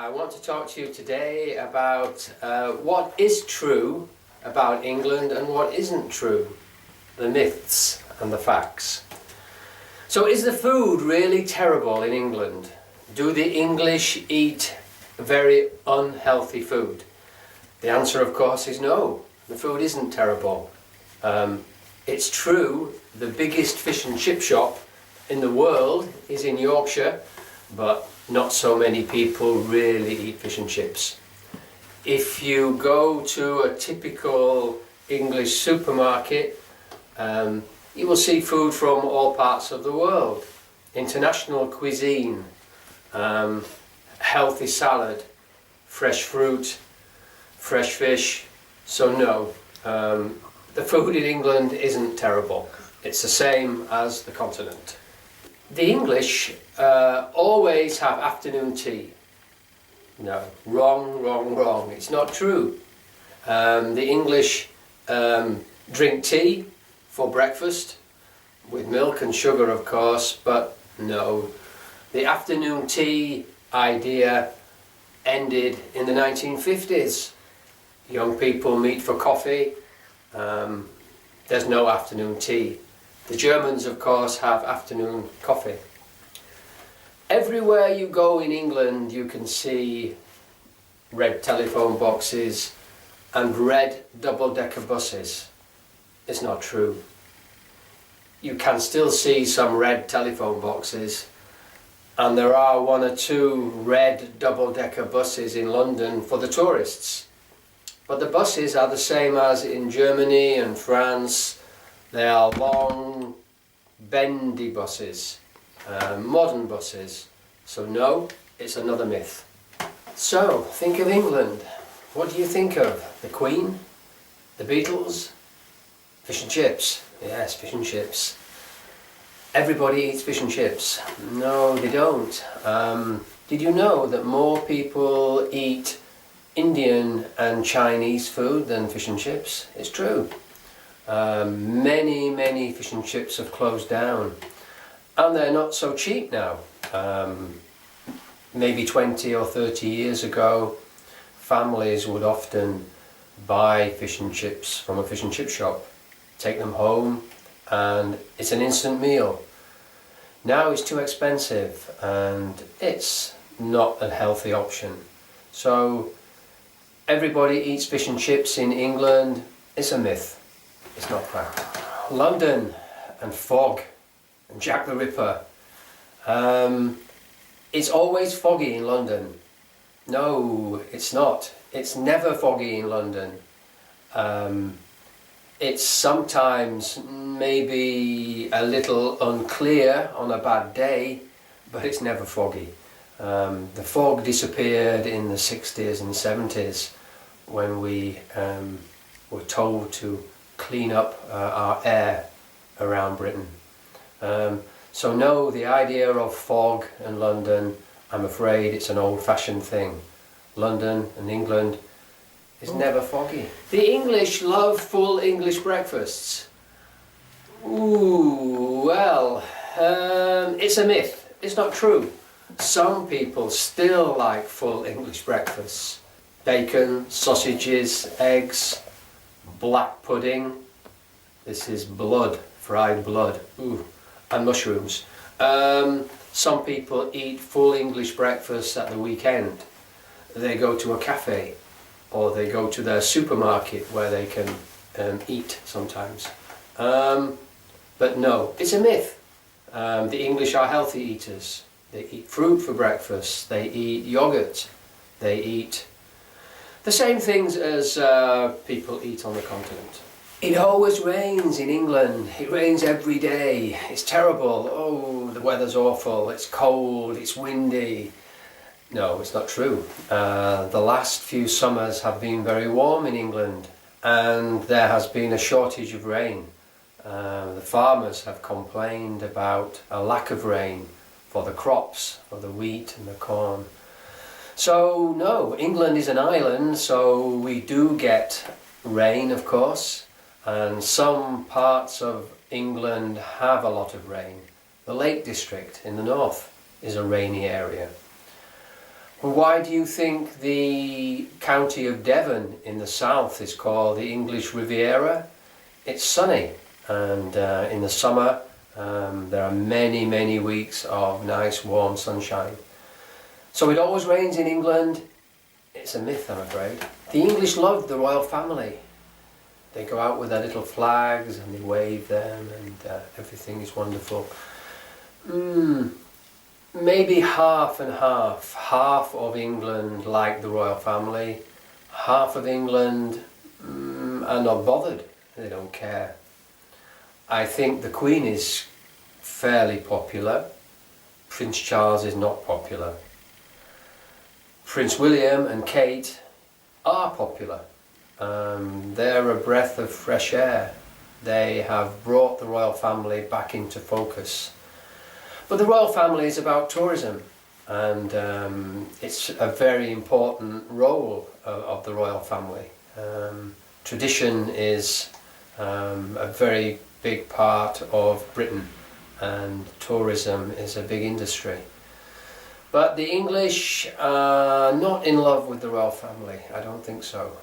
I want to talk to you today about what is true about England and what isn't true, the myths and the facts. So is the food really terrible in England? Do the English eat very unhealthy food? The answer, of course, is no. The food isn't terrible. It's true, the biggest fish and chip shop in the world is in Yorkshire, but not so many people really eat fish and chips. If you go to a typical English supermarket, you will see food from all parts of the world. International cuisine, healthy salad, fresh fruit, fresh fish. So no, the food in England isn't terrible. It's the same as the continent. The English always have afternoon tea. No, wrong. It's not true. The English drink tea for breakfast, with milk and sugar of course, but no. The afternoon tea idea ended in the 1950s. Young people meet for coffee. There's no afternoon tea. The Germans, of course, have afternoon coffee. Everywhere you go in England, you can see red telephone boxes and red double-decker buses. It's not true. You can still see some red telephone boxes, and there are one or two red double-decker buses in London for the tourists. But the buses are the same as in Germany and France. They are long, bendy buses, modern buses. So no, it's another myth. So, think of England. What do you think of? The Queen? The Beatles? Fish and chips? Yes, fish and chips. Everybody eats fish and chips. No, they don't. Did you know that more people eat Indian and Chinese food than fish and chips? It's true. Many fish and chips have closed down, and they're not so cheap now. Maybe 20 or 30 years ago, families would often buy fish and chips from a fish and chip shop, take them home, and it's an instant meal. Now it's too expensive and it's not a healthy option. So everybody eats fish and chips in England. It's a myth. It's not fact. London and fog and Jack the Ripper. It's always foggy in London. No, it's not. It's never foggy in London. It's sometimes maybe a little unclear on a bad day, but it's never foggy. The fog disappeared in the 60s and 70s when we were told to clean up our air around Britain. So no, the idea of fog and London, I'm afraid it's an old-fashioned thing. London and England is never foggy. The English love full English breakfasts. Ooh, well, it's a myth. It's not true. Some people still like full English breakfasts. Bacon, sausages, eggs, black pudding. This is blood, fried blood. Ooh, and mushrooms. Some people eat full English breakfast at the weekend. They go to a cafe or they go to their supermarket where they can eat sometimes. But no, it's a myth. The English are healthy eaters. They eat fruit for breakfast, they eat yogurt, they eat the same things as people eat on the continent. It always rains in England. It rains every day. It's terrible. Oh, the weather's awful. It's cold. It's windy. No, it's not true. The last few summers have been very warm in England, and there has been a shortage of rain. The farmers have complained about a lack of rain for the crops, for the wheat and the corn. So no, England is an island, so we do get rain, of course. And some parts of England have a lot of rain. The Lake District in the north is a rainy area. Why do you think the county of Devon in the south is called the English Riviera? It's sunny, and in the summer there are many weeks of nice warm sunshine. So it always rains in England. It's a myth, I'm afraid. The English love the royal family. They go out with their little flags and they wave them, and everything is wonderful. Maybe half and half. Half of England like the royal family. Half of England are not bothered. They don't care. I think the Queen is fairly popular. Prince Charles is not popular. Prince William and Kate are popular. They're a breath of fresh air. They have brought the royal family back into focus. But the royal family is about tourism, and it's a very important role of the royal family. Tradition is a very big part of Britain, and tourism is a big industry. But the English are not in love with the royal family. I don't think so.